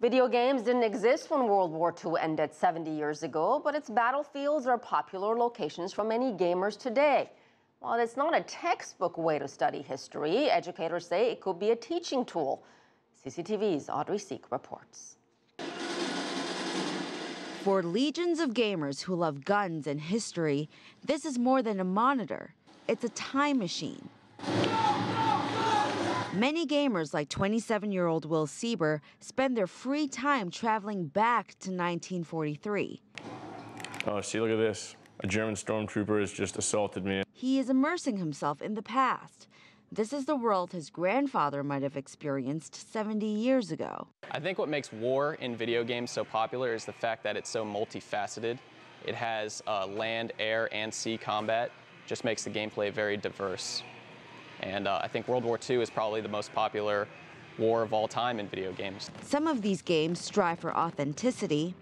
Video games didn't exist when World War II ended 70 years ago, but its battlefields are popular locations for many gamers today. While it's not a textbook way to study history, educators say it could be a teaching tool. CCTV's Audrey Siek reports. For legions of gamers who love guns and history, this is more than a monitor. It's a time machine. Many gamers, like 27-year-old Will Sieber, spend their free time traveling back to 1943. Oh, see, look at this. A German stormtrooper has just assaulted me. He is immersing himself in the past. This is the world his grandfather might have experienced 70 years ago. I think what makes war in video games so popular is the fact that it's so multifaceted. It has land, air, and sea combat. Just makes the gameplay very diverse. And I think World War II is probably the most popular war of all time in video games. Some of these games strive for authenticity,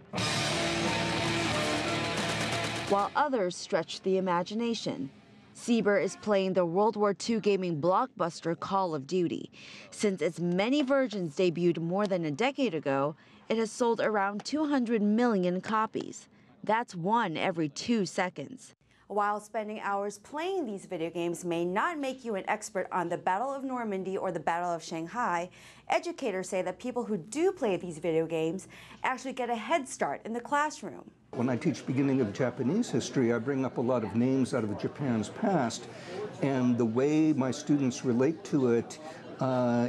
while others stretch the imagination. Sieber is playing the World War II gaming blockbuster Call of Duty. Since its many versions debuted more than a decade ago, it has sold around 200 million copies. That's one every 2 seconds. While spending hours playing these video games may not make you an expert on the Battle of Normandy or the Battle of Shanghai, educators say that people who do play these video games actually get a head start in the classroom. When I teach beginning of Japanese history, I bring up a lot of names out of Japan's past, and the way my students relate to it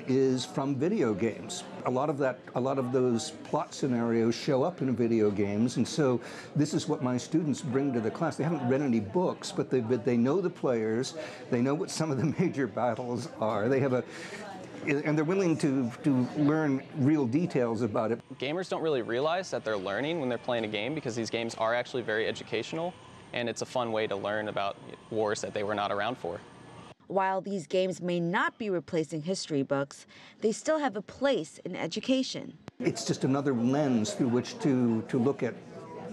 is from video games. A lot of those plot scenarios show up in video games, and so this is what my students bring to the class. They haven't read any books, but they know the players. They know what some of the major battles are. And they're willing to learn real details about it. Gamers don't really realize that they're learning when they're playing a game because these games are actually very educational, and it's a fun way to learn about wars that they were not around for. While these games may not be replacing history books, they still have a place in education. It's just another lens through which to look at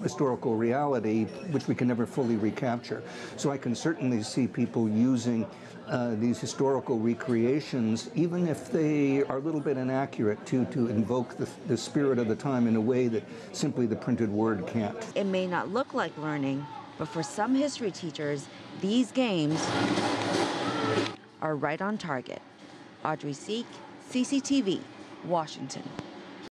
historical reality, which we can never fully recapture. So I can certainly see people using these historical recreations, even if they are a little bit inaccurate, to invoke the spirit of the time in a way that simply the printed word can't. It may not look like learning, but for some history teachers, these games are right on target. Audrey Siek, CCTV, Washington.